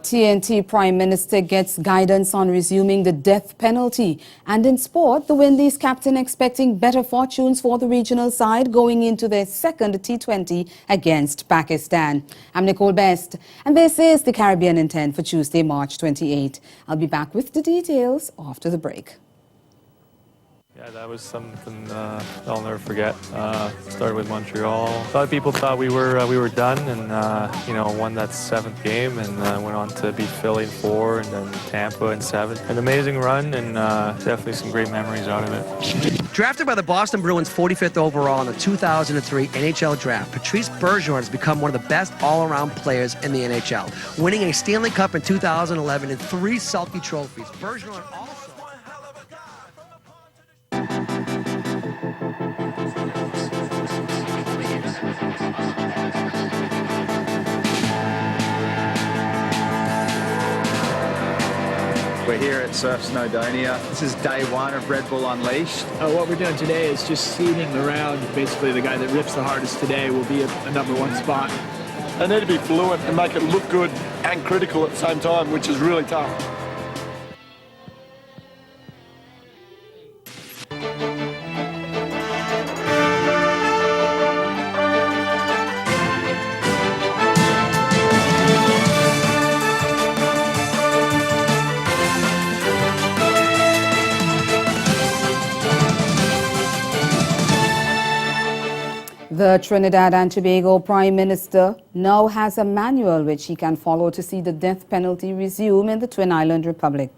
TNT Prime Minister gets guidance on resuming the death penalty. And in sport, the Windies captain expecting better fortunes for the regional side going into their second T20 against Pakistan. I'm Nicole Best, and this is the Caribbean in 10 for Tuesday, March 28. I'll be back with the details after the break. Yeah, that was something I'll never forget. Started with Montreal. A lot of people thought we were done, and won that 7th game, and went on to beat Philly in 4, and then Tampa in 7. An amazing run, and definitely some great memories out of it. Drafted by the Boston Bruins 45th overall in the 2003 NHL Draft, Patrice Bergeron has become one of the best all-around players in the NHL, winning a Stanley Cup in 2011 and 3 Selke trophies. Bergeron also... We're here at Surf Snowdonia. This is day 1 of Red Bull Unleashed. What we're doing today is just seeding the round. Basically, the guy that rips the hardest today will be a #1 spot. They need to be fluent and make it look good and critical at the same time, which is really tough. The Trinidad and Tobago Prime Minister now has a manual which he can follow to see the death penalty resume in the Twin Island Republic.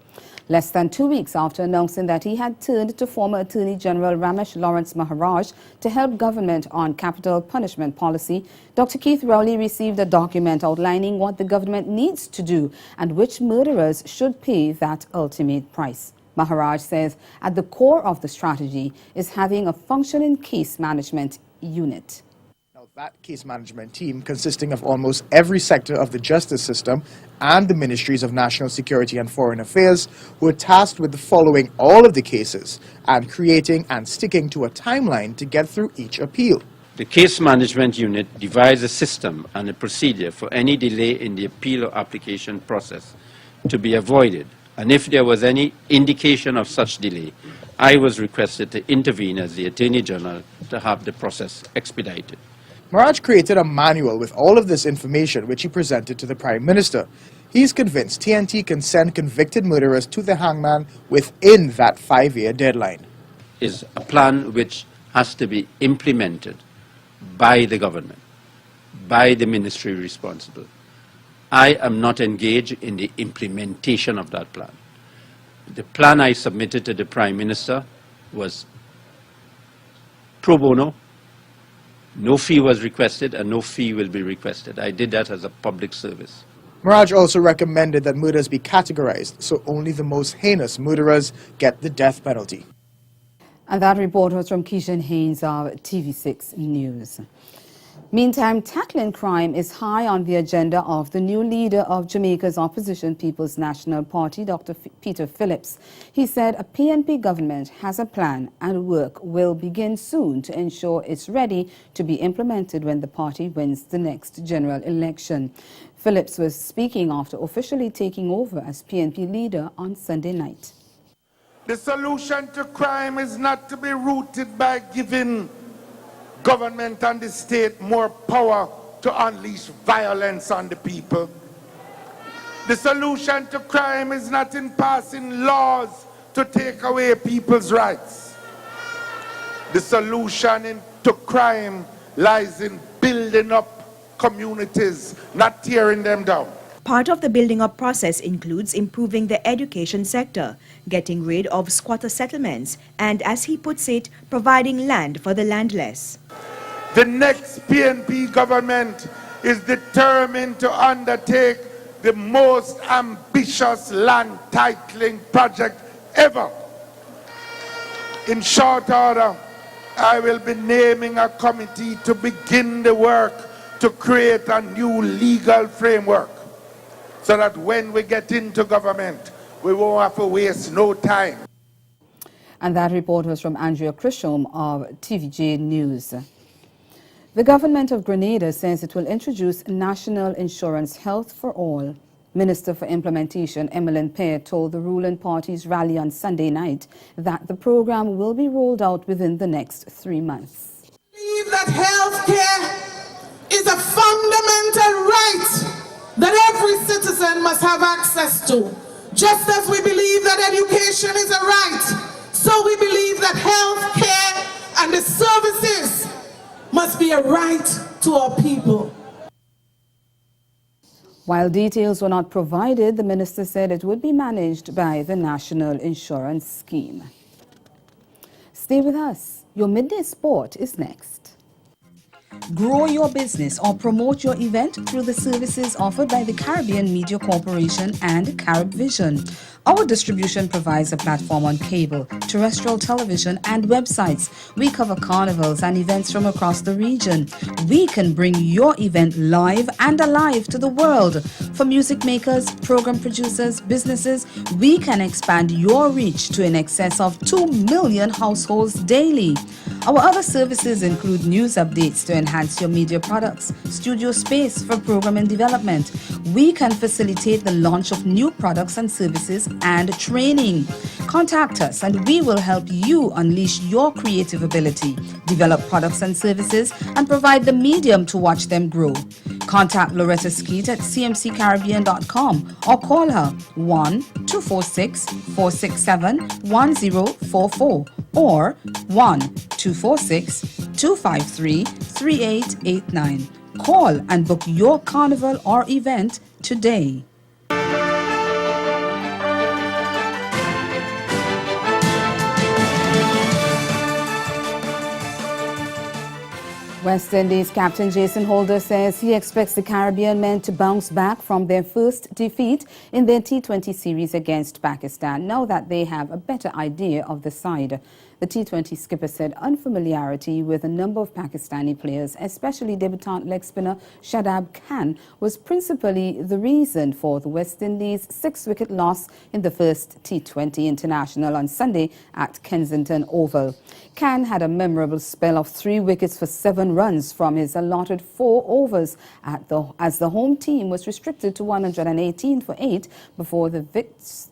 Less than 2 weeks after announcing that he had turned to former Attorney General Ramesh Lawrence Maharaj to help government on capital punishment policy, Dr. Keith Rowley received a document outlining what the government needs to do and which murderers should pay that ultimate price. Maharaj says at the core of the strategy is having a functioning case management unit. Now, that case management team, consisting of almost every sector of the justice system and the Ministries of National Security and Foreign Affairs, were tasked with following all of the cases and creating and sticking to a timeline to get through each appeal. The case management unit devised a system and a procedure for any delay in the appeal or application process to be avoided, and if there was any indication of such delay, I was requested to intervene as the Attorney General to have the process expedited. Maharaj created a manual with all of this information which he presented to the Prime Minister. He's convinced TNT can send convicted murderers to the hangman within that 5-year deadline. Is a plan which has to be implemented by the government, by the ministry responsible. I am not engaged in the implementation of that plan. The plan I submitted to the Prime Minister was pro bono. No fee was requested and no fee will be requested. I did that as a public service. Maharaj also recommended that murders be categorized so only the most heinous murderers get the death penalty. And that report was from Keishan Haynes of TV6 News. Meantime, tackling crime is high on the agenda of the new leader of Jamaica's opposition People's National Party, Dr. Peter Phillips. He said a PNP government has a plan and work will begin soon to ensure it's ready to be implemented when the party wins the next general election. Phillips was speaking after officially taking over as PNP leader on Sunday night. The solution to crime is not to be rooted by giving government and the state more power to unleash violence on the people. The solution to crime is not in passing laws to take away people's rights. The solution to crime lies in building up communities, not tearing them down. Part of the building up process includes improving the education sector, getting rid of squatter settlements, and, as he puts it, providing land for the landless. The next PNP government is determined to undertake the most ambitious land titling project ever. In short order, I will be naming a committee to begin the work to create a new legal framework, so that when we get into government, we won't have to waste no time. And that report was from Andrea Krishom of TVJ News. The government of Grenada says it will introduce National Insurance Health for All. Minister for Implementation Emmeline Pear told the ruling party's rally on Sunday night that the program will be rolled out within the next 3 months. I believe that health care is a fundamental right that every citizen must have access to. Just as we believe that education is a right, so we believe that health care and the services must be a right to our people. While details were not provided, the minister said it would be managed by the National Insurance Scheme. Stay with us. Your midday sport is next. Grow your business or promote your event through the services offered by the Caribbean Media Corporation and CaribVision. Our distribution provides a platform on cable, terrestrial television, and websites. We cover carnivals and events from across the region. We can bring your event live and alive to the world. For music makers, program producers, businesses, we can expand your reach to in excess of 2 million households daily. Our other services include news updates to enhance your media products, studio space for program and development. We can facilitate the launch of new products and services and training. Contact us and we will help you unleash your creative ability, develop products and services, and provide the medium to watch them grow. Contact Loretta Skeet at cmccaribbean.com or call her 1-246-467-1044 or 1-246-253-3889. Call and book your carnival or event today. West Indies captain Jason Holder says he expects the Caribbean men to bounce back from their first defeat in their T20 series against Pakistan, now that they have a better idea of the side. The T20 skipper said unfamiliarity with a number of Pakistani players, especially debutant leg spinner Shadab Khan, was principally the reason for the West Indies' 6-wicket loss in the first T20 international on Sunday at Kensington Oval. Khan had a memorable spell of 3 wickets for 7 runs from his allotted 4 overs as the home team was restricted to 118 for 8 before the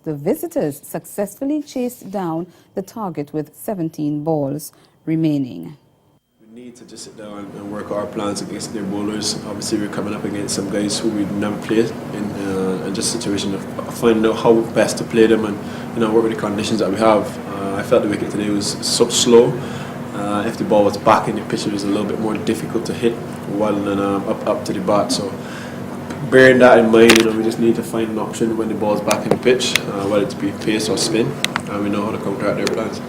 visitors successfully chased down the target with 17 balls remaining. We need to just sit down and work our plans against their bowlers. Obviously, we're coming up against some guys who we've never played in just a situation of finding out how best to play them and work with the conditions that we have. I felt the wicket today was so slow. If the ball was back in the pitch, it was a little bit more difficult to hit rather than up to the bat. So, bearing that in mind, we just need to find an option when the ball's back in the pitch, whether it be pace or spin, and we know how to counteract their plans.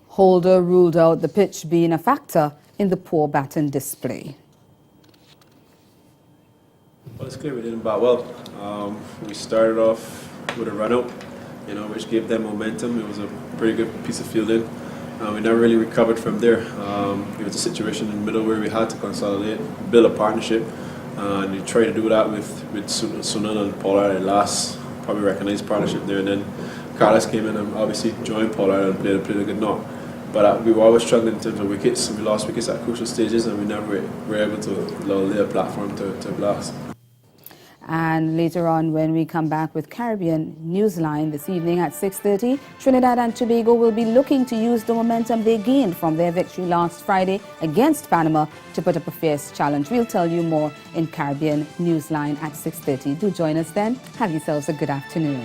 Holder ruled out the pitch being a factor in the poor batting display. Well, it's clear we didn't bat well. We started off with a run-out, which gave them momentum. It was a pretty good piece of fielding. We never really recovered from there. It was a situation in the middle where we had to consolidate, build a partnership, and you try to do that with Sunil and Pollard, the last probably recognized partnership there. And then Carlos came in and obviously joined Pollard and played a good knock. But we were always struggling in terms of wickets. We lost wickets at crucial stages and we never were able to lay a platform to blast. And later on, when we come back with Caribbean Newsline this evening at 6:30, Trinidad and Tobago will be looking to use the momentum they gained from their victory last Friday against Panama to put up a fierce challenge. We'll tell you more in Caribbean Newsline at 6:30. Do join us then. Have yourselves a good afternoon.